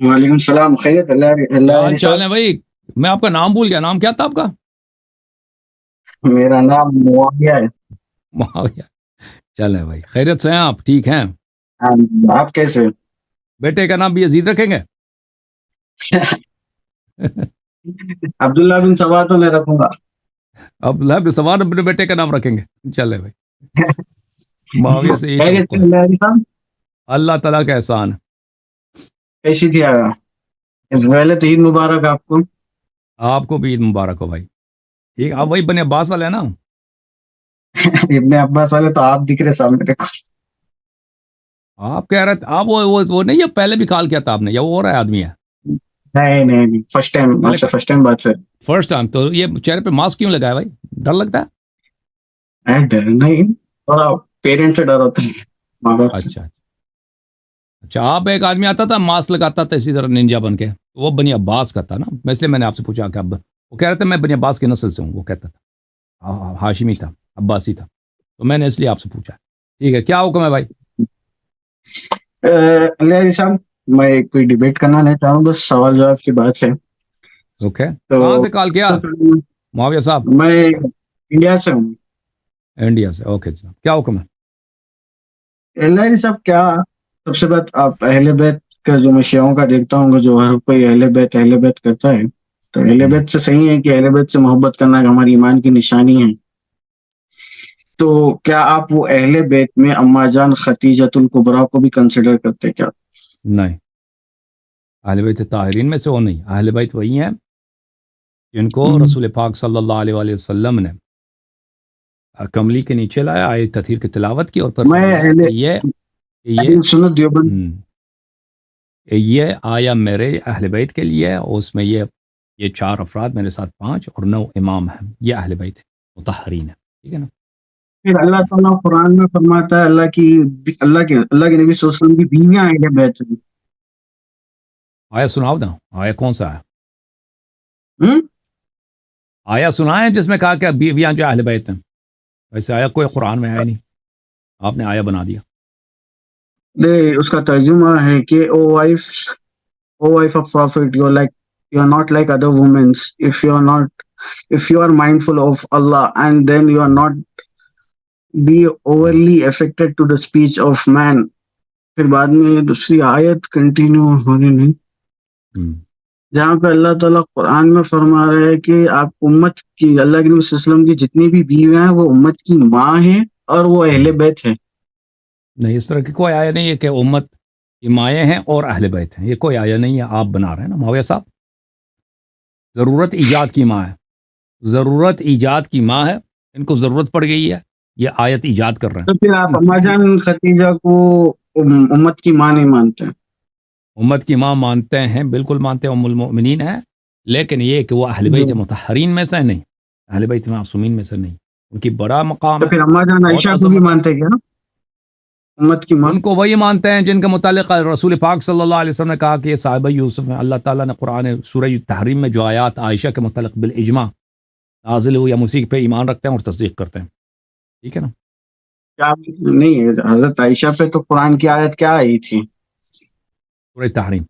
وعلیکم السلام. خیریت؟ کیا اللہ حال چال ہے بھائی؟ میں آپ کا نام بھول گیا، نام کیا تھا آپ کا؟ میرا نام معاویہ ہے. معاویہ. چلے بھائی، خیریت سے ہیں آپ؟ ٹھیک ہیں؟ آپ کیسے؟ بیٹے کا نام بھی یزید رکھیں گے؟ عبداللہ بن سبا تو میں رکھوں گا. عبداللہ بن سواد اپنے بیٹے کا نام رکھیں گے. چلے بھائی، معاویہ سے یہی خیریت توقع سے ہے. اللہ صاحب؟ اللہ تعالیٰ کا احسان. کیسی تھی پہلے تو عید مبارک آپ کو. آپ کو بھی عید مبارک ہو بھائی. ٹھیک، آپ وہی بنی عباس والے ہیں نا؟ ابن عباس والے تو آپ دکھ رہے سامنے. آپ کہہ رہے تھے آپ وہ نہیں ہے، پہلے بھی کال کیا تھا آپ نے، یا وہ اور آدمی ہے؟ نہیں نہیں نہیں، فرسٹ ٹائم آپ سے، فرسٹ ٹائم بات سے. First time. تو یہ چہرے پہ ماسک کیوں لگایا بھائی؟ ڈر لگتا ہے؟ ڈر نہیں، تھوڑا پیرنٹ سے ڈر ہوتا ہے، ماں باپ سے. اچھا اچھا. آپ ایک آدمی آتا تھا ماسک لگاتا تھا اسی طرح ننجا بن کے، وہ بنی عباس کا تھا نا، اس لیے میں نے آپ سے پوچھا کہ اب وہ کہہ رہے تھے میں بنی عباس کی نسل سے ہوں، وہ کہتا تھا ہاشمی تھا، عباسی تھا، تو میں نے اس لیے آپ سے پوچھا. ٹھیک ہے، کیا حکم ہے بھائی؟ اللہ صاحب، میں کوئی ڈیبیٹ کرنا نہیں چاہوں، بس سوال جواب کی بات ہے. اوکے. تو کہاں سے کال کیا معاویہ صاحب؟ میں انڈیا سے ہوں. انڈیا سے. اوکے جناب، کیا حکم ہے؟ اللہ صاحب، کیا سب سے بات آپ اہل بیت کا، جو میں شیعوں کا دیکھتا ہوں کہ جو ہر کوئی اہل بیت کرتا ہے، تو اہل بیت سے صحیح ہے کہ اہل بیت سے محبت کرنا ہماری ایمان کی نشانی ہے. تو کیا آپ وہ اہل بیت میں اما جان ختیجۃ الکبریٰ کو بھی کنسیڈر کرتے کیا؟ نہیں، اہل بیت طاہرین میں سے وہ نہیں. اہل بیت وہی ہیں جن کو رسول پاک صلی اللہ علیہ وآلہ وسلم نے کملی کے نیچے لایا، آیت تطہیر کی تلاوت کی، اور پھر میں فرمایا کہ یہ سنت دیوبند یہ آیا میرے اہل بیت کے لیے ہے، اور اس میں یہ 4 افراد میرے ساتھ 5 اور 9 امام ہیں، یہ اہل بیت ہے، مطہرین ہے. ٹھیک ہے نا؟ پھر اللہ تعالیٰ قرآن میں فرماتا ہے اللہ کے نبی صلی اللہ علیہ وسلم کی بیویاں اہل بیت ہیں. آیا سناؤ نا، آیا کون سا ہے؟ ہم؟ آیا سنائیں جس میں کہا کہ بیویاں جو اہل بیت ہیں. ویسے آیا کوئی قرآن میں آیا نہیں، آپ نے آیا بنا دیا. اس کا ترجمہ ہے کہ O wife of prophet, you are not like other womens if you are mindful of Allah, and then you are not be overly affected to the speech of man. پھر بعد میں دوسری آیت کنٹینیو ہونے نہیں، جہاں پہ اللہ تعالیٰ قرآن میں فرما رہا ہے کہ آپ امت کی، اللہ کے نبی صلی اللہ علیہ وسلم کی جتنی بھی بیویاں ہیں وہ امت کی ماں ہیں اور وہ اہل بیت ہیں. نہیں، اس طرح کی کوئی آیا نہیں ہے کہ امت کی مائیں ہیں اور اہل بیت ہیں، یہ کوئی آیا نہیں ہے، آپ بنا رہے ہیں نا معاویہ صاحب. ضرورت ایجاد کی ماں ہے، ضرورت ایجاد کی ماں ہے، ان کو ضرورت پڑ گئی ہے، یہ آیت ایجاد کر رہے ہیں. تو پھر آپ اما جان ختیجہ کو امت کی ماں نہیں مانتے؟ امت کی ماں مانتے ہیں، بالکل مانتے ہیں، ام المؤمنین ہیں، لیکن یہ کہ وہ اہل بیت مطہرین میں سے نہیں، اہل بیت معصومین میں سے نہیں، ان کی بڑا مقام تو ہے، پھر اما جان بہت عائشہ کو بھی عظمت ہے. مانتے کیا امت کی ماں؟ ان کو وہی مانتے ہیں جن کے متعلق رسول پاک صلی اللہ علیہ وسلم نے کہا کہ یہ صاحبہ یوسف ہیں. اللہ تعالیٰ نے قرآن سورہ تحریم میں جو آیات عائشہ کے متعلق بالاجماع نازل ہوئی، ہم اسی پہ ایمان رکھتے ہیں اور تصدیق کرتے ہیں. ٹھیک ہے نا؟ کیا نہیں، حضرت عائشہ پہ تو قرآن کی آیت کیا آئی تھی؟ سورہ تحریم،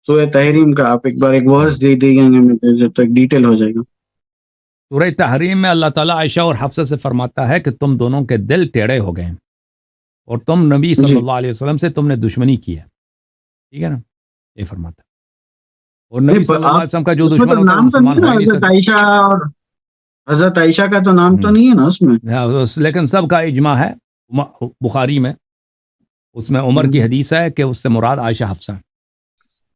سورہ تحریم کا آپ ایک بار ایک ورس دے دیں گے جب تک ڈیٹیل ہو جائے گا. سورہ تحریم میں اللہ تعالیٰ عائشہ اور حفصہ سے فرماتا ہے کہ تم دونوں کے دل ٹیڑے ہو گئے ہیں اور تم نبی صلی اللہ علیہ وسلم سے تم نے دشمنی کی ہے. ٹھیک ہے نا؟ یہ فرماتا ہے. اور نبی صلی اللہ علیہ وسلم کا جو دشمن ہوتا ہے وہ مسلمان ہو ہی نہیں حضرت سکتا. عائشہ اور حضرت عائشہ کا تو نام تو نہیں ہے نا اس میں؟ لیکن سب کا اجماع ہے. بخاری میں اس میں عمر کی حدیث ہے کہ اس سے مراد عائشہ حفصہ.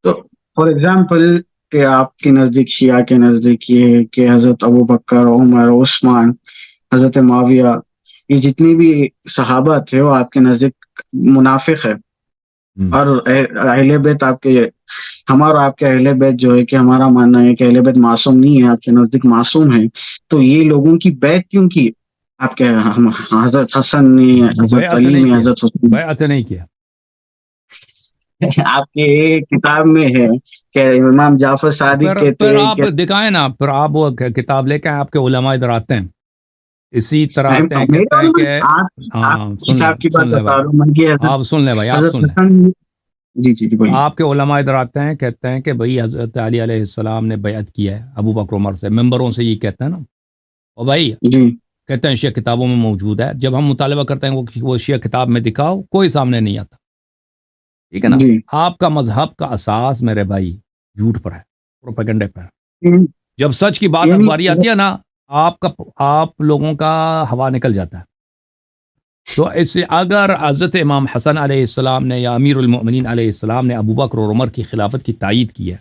تو فار ایگزامپل کہ آپ کے نزدیک، شیعہ کے نزدیک یہ ہے کہ حضرت ابو بکر، عمر، عثمان، حضرت معاویہ، یہ جتنی بھی صحابہ تھے وہ آپ کے نزدیک منافق ہے، اور اہل بیت آپ کے، ہمارا آپ کے اہل بیت جو ہے کہ ہمارا ماننا ہے کہ اہل بیت معصوم نہیں ہے، آپ کے نزدیک معصوم ہے، تو یہ لوگوں کی بیعت کیوں کی؟ آپ کے حضرت حسن نے، حضرت علی نے، حضرت حسین، بیعت نہیں کیا. آپ کے کتاب میں ہے کہ امام جعفر صادق کہتے پھر ہیں آپ کہ دکھائیں نا، پھر آپ وہ کتاب لے کے آپ کے علماء ادھر آتے ہیں، اسی طرح آتے ہیں، کہتے ہیں کہ آپ سن لیں، کتاب کی سن بات لیں بتا بھائی، رہا ہوں میں کہ آپ سن لیں بھائی، آپ حضرت سن لیں. حسن جی جی جی بھائی آپ کے علماء ادھر آتے ہیں کہتے ہیں کہ بھئی حضرت علی علیہ السلام نے بیعت کیا ہے ابو بکر عمر سے، ممبروں سے یہ کہتے ہیں نا، اور بھائی جی کہتے ہیں شیعہ کتابوں میں موجود ہے، جب ہم مطالبہ کرتے ہیں وہ شیعہ کتاب میں دکھاؤ، کوئی سامنے نہیں آتا، ٹھیک ہے نا؟ جی آپ کا مذہب کا اساس میرے بھائی جھوٹ پر ہے، پروپیگنڈے پر ہے، یعنی جب سچ کی بات باری آتی ہے نا آپ لوگوں کا ہوا نکل جاتا ہے۔ تو اس سے اگر حضرت امام حسن علیہ السلام نے یا امیر المؤمنین علیہ السلام نے ابو بکر اور عمر کی خلافت کی تائید کی ہے،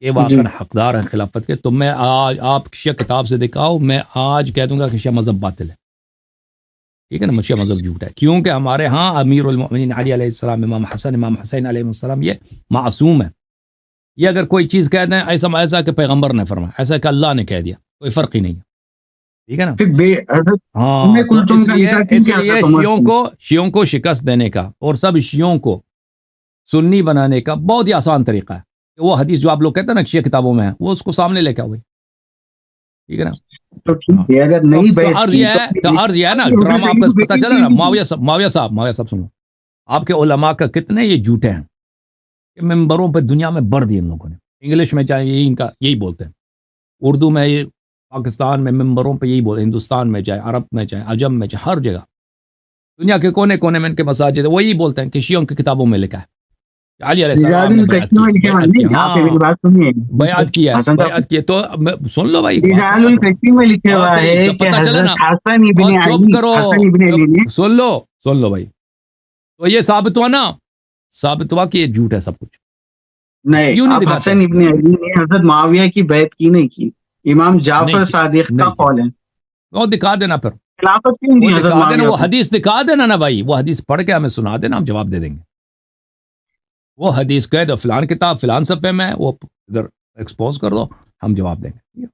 یہ جی واقعا حقدار ہے خلافت کے، تو میں آج آپ شیعہ کتاب سے دکھاؤ، میں آج کہہ دوں گا کہ شیعہ مذہب باطل ہے، ٹھیک ہے نا؟ شیعہ مذہب جھوٹ ہے، کیونکہ ہمارے ہاں امیر المؤمنین علی علیہ السلام، امام حسین علیہ السلام یہ معصوم ہے، یہ اگر کوئی چیز کہہ دیں ایسا کہ پیغمبر نے فرمایا، ایسا کہ اللہ نے کہہ دیا، کوئی فرق ہی نہیں ہے، ٹھیک ہے نا؟ پھر حضرت ہاں تو کلثوم کا نکاح کیوں اس کیا لیے حضرت عمر سے؟ شیعوں کو شکست دینے کا اور سب شیعوں کو سنی بنانے کا بہت ہی آسان طریقہ ہے کہ وہ حدیث جو آپ لوگ کہتے ہیں نا شیعہ کتابوں میں ہے، وہ اس کو سامنے لے کے آؤ، ٹھیک ہے نا؟ تو ہاں ٹھیک ہے، اگر نہیں تو بیعت عرض کی یہ ہے نا، حضرت ڈرامہ آپ علی کو کو پتہ بیٹی چلا نا، نہیں دی۔ معاویہ صاحب سنو، آپ کے علماء کا کتنے یہ جھوٹے ہیں کہ ممبروں پہ دنیا میں بڑھ دی ان لوگوں نے، انگلش میں چاہے یہی بولتے ہیں، اردو میں یہ پاکستان میں ممبروں پہ یہی بولتے ہیں، ہندوستان میں چاہے عرب میں چاہے عجم میں چاہے ہر جگہ دنیا کے کونے کونے میں ان کے مساجد وہی بولتے ہیں کہ شیعوں کی کتابوں میں لکھا ہے کہ علی علیہ رجال السلام نے الکشی میں لکھے ہوئے نہیں، آپ میری ہاں بات سنیے حسن صاحب، بیعت کی ہے، تو سن لو بھائی، بات رجال کرنے دو، الکشی میں لکھے بہت ہوا صحیح، ہے تو کہ پتہ چلا نا، حضرت حسن ابن اور چپ علی، کرو، حسن ابن علی نے، سن لو بھائی، تو یہ ثابت ہوا کہ یہ جھوٹ ہے سب کچھ، نہیں، کیوں نہیں آپ دکھاتے؟ حسن ابن علی نے حضرت معاویہ کی بیعت کی نہیں کی، امام جعفر صادق کا نہیں کی، قول ہے۔ وہ دکھا دینا، پھر خلافت کیوں وہ دی حضرت دکھا دینا، معاویہ وہ کو؟ حدیث دکھا دینا نا بھائی، وہ حدیث پڑھ کے ہمیں سنا دینا، ہم جواب دے دیں گے، وہ حدیث کہہ دو فلان کتاب فلان صفحے میں، وہ ادھر ایکسپوز کر دو، ہم جواب دیں گے۔